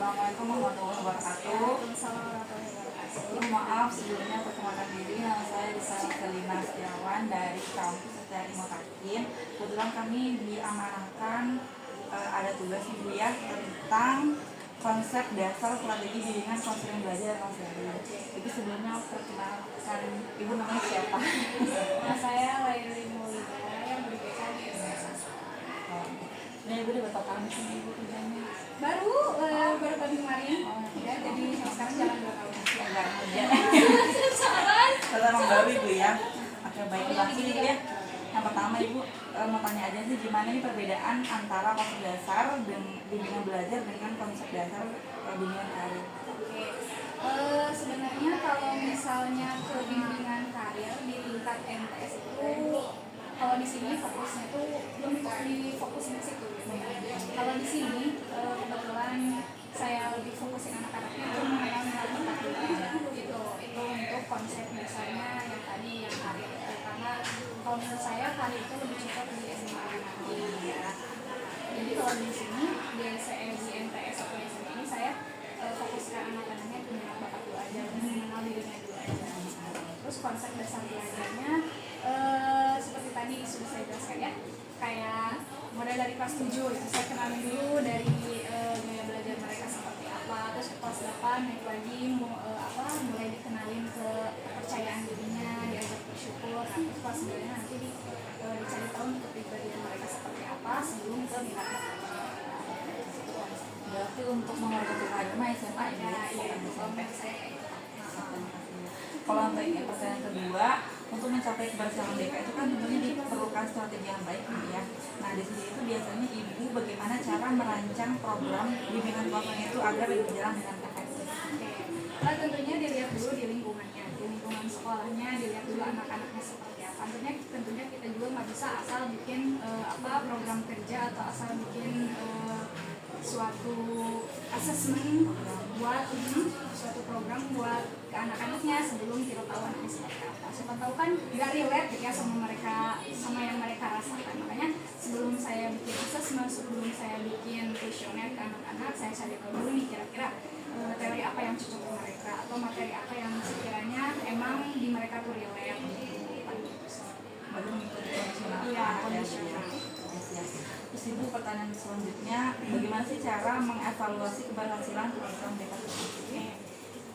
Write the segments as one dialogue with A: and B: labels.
A: Assalamualaikum warahmatullahi wabarakatuh. Mohon maaf sebelumnya, perkenalkan diri, nama saya Risa Selina Setiawan dari kampus STRI Motakin. Kebetulan kami diamanahkan ada tugas ibu ya tentang konsep dasar strategi bimbingan konseling belajar konseling. Itu sebelumnya perkenalkan ibu, namanya siapa?
B: Nama saya Laili Maulida yang berbeda di SMK.
A: Ini ibu udah berapa tahun sih ibu kerjanya?
B: Baru tahun kemarin. Ya, jadi sekarang jalan 2 tahun.
A: Enggak kerja. Kalau emang baru ibu ya. Oke, baiklah sini ya. Yang pertama ibu mau tanya aja sih, gimana nih perbedaan antara konsep dasar bimbingan belajar dengan konsep dasar bimbingan karir?
B: Oke. Sebenarnya kalau misalnya ke bimbingan karir di tingkat MTS itu, kalau di sini fokusnya tuh belum difokusin ke situ. Kalau di sini kebetulan saya lebih fokusin anak-anaknya untuk mengenal nilai tempat gitu. Itu untuk konsep dasarnya yang tadi yang karir. Karena kalau menurut saya karir itu lebih cocok di SMA nanti ya. Jadi kalau di sini di MTS atau SMA ini saya fokuskan anak-anaknya ke mengenal bakat dulu aja, mengenal dirinya dulu aja. Terus konsep dasar belajarnya seperti tadi sudah saya jelaskan ya, kayak mulai dari kelas 7 itu saya kenalin dulu dari gaya belajar mereka seperti apa. Terus ke kelas 8 naik lagi mulai dikenalin ke kepercayaan dirinya, diajak bersyukur. Terus kelas 9 nanti dicari tahu untuk kepribadian mereka seperti apa sebelum ke minat bakat.
A: Berarti untuk mengerti agama SMA ya?
B: Iya, SMP saya.
A: Kalau untuk pertanyaan kedua, untuk mencapai keberhasilan BK itu kan tentunya diperlukan strategi yang baik ya. Nah di sini itu biasanya ibu bagaimana cara merancang program bimbingan konseling itu agar berjalan dengan efektif?
B: Tentunya dilihat dulu di lingkungannya, di lingkungan sekolahnya, dilihat dulu anak-anaknya seperti apa. Tentunya kita juga nggak bisa asal bikin program kerja atau asal bikin suatu asesmen buat suatu program buat ke anak-anaknya sebelum kita tahu anaknya seperti apa. Siapa tahu kan nggak relate ya sama mereka, sama yang mereka rasakan. Makanya sebelum saya bikin asesmen, sebelum saya bikin kuesioner ke anak-anak, saya cari tahu dulu nih kira-kira teori apa yang cocok ke mereka atau materi apa yang sekiranya emang di mereka tuh relate. Iya, kondisional.
A: Terus ibu pertanyaan selanjutnya, bagaimana sih cara mengevaluasi keberhasilan program BK tersebut?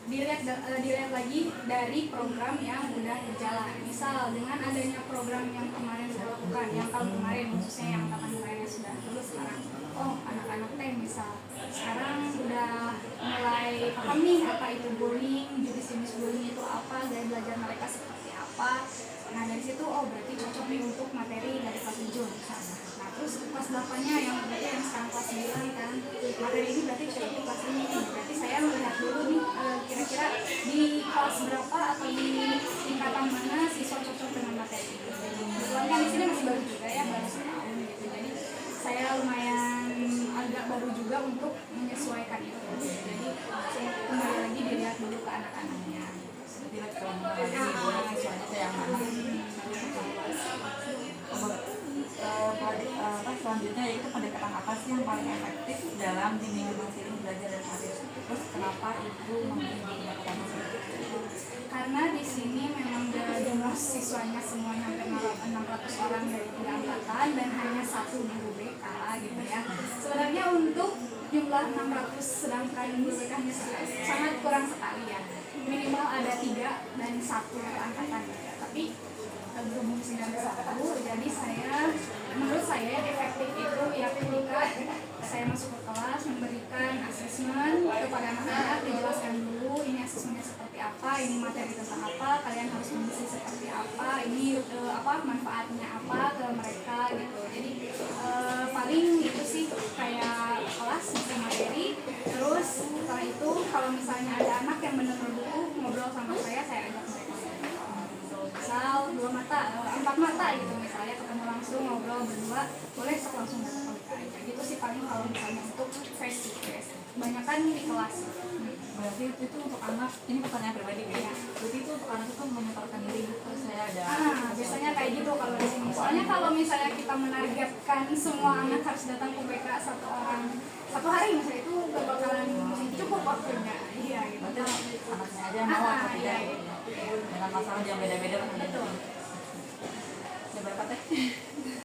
B: Dilihat lagi dari program yang udah berjalan. Misal dengan adanya program yang kemarin dilakukan, yang tahun kemarin khususnya yang tahun kemarin sudah lulus sekarang, anak-anak teh misal sekarang udah mulai paham nih apa itu bullying, jenis bullying itu apa, gaya belajar mereka seperti apa. Nah dari situ berarti cocok nih untuk materi dari kelas 7 misalnya. Nah terus kelas 8-nya yang berarti yang sekarang kelas 9 kan, materi ini berarti cocok di kelas ini. Berarti saya melihat dulu nih kira-kira di kelas berapa atau di tingkatan mana siswa cocok dengan materi ini. Kebetulan kan di sini masih baru juga ya, baru setahun gitu. Jadi saya lumayan agak baru juga untuk menyesuaikan itu. Jadi saya kembali lagi dilihat dulu ke anak-anaknya.
A: Dilihat kalau lagi sesuatu yang mana? Selanjutnya yaitu pendekatan apa sih yang paling efektif dalam bimbingan konseling belajar dan karir? Terus kenapa ibu memilih pendekatan tersebut?
B: Karena di sini memang jumlah siswanya semuanya hampir 600 orang dari 3 angkatan dan hanya 1 guru BK gitu ya. Sebenarnya untuk jumlah 600 sedangkan guru BK-nya sangat kurang sekali ya. Minimal ada 3 dan 1 angkatan ya. Tapi berhubung sedang 1, jadi menurut saya efektif itu ya ketika saya masuk ke kelas memberikan asesmen kepada anak-anak, dijelaskan dulu ini asesmennya seperti apa, ini materi tentang apa, kalian harus mengisi seperti apa, ini manfaatnya apa ke mereka gitu. Jadi paling itu sih kayak kelas ngisi materi. Terus setelah itu kalau misalnya ada anak yang benar-benar butuh ngobrol sama saya ajak mereka misal 4 mata gitu, misalnya ketemu langsung ngobrol berdua, boleh langsung datang aja gitu sih paling kalau misalnya untuk face to face. Kebanyakan di kelas.
A: Berarti itu untuk anak, ini pertanyaan pribadi ya. Berarti itu untuk anak itu menyetorkan diri, terus saya ada.
B: Biasanya kayak gitu kalau di sini. Soalnya kalau misalnya kita menargetkan semua anak harus datang ke BK 1 orang 1 hari misalnya, itu gak bakalan mungkin
A: aja mau atau tidak gitu ya. Dengan masalah yang beda-beda kan
B: Betul.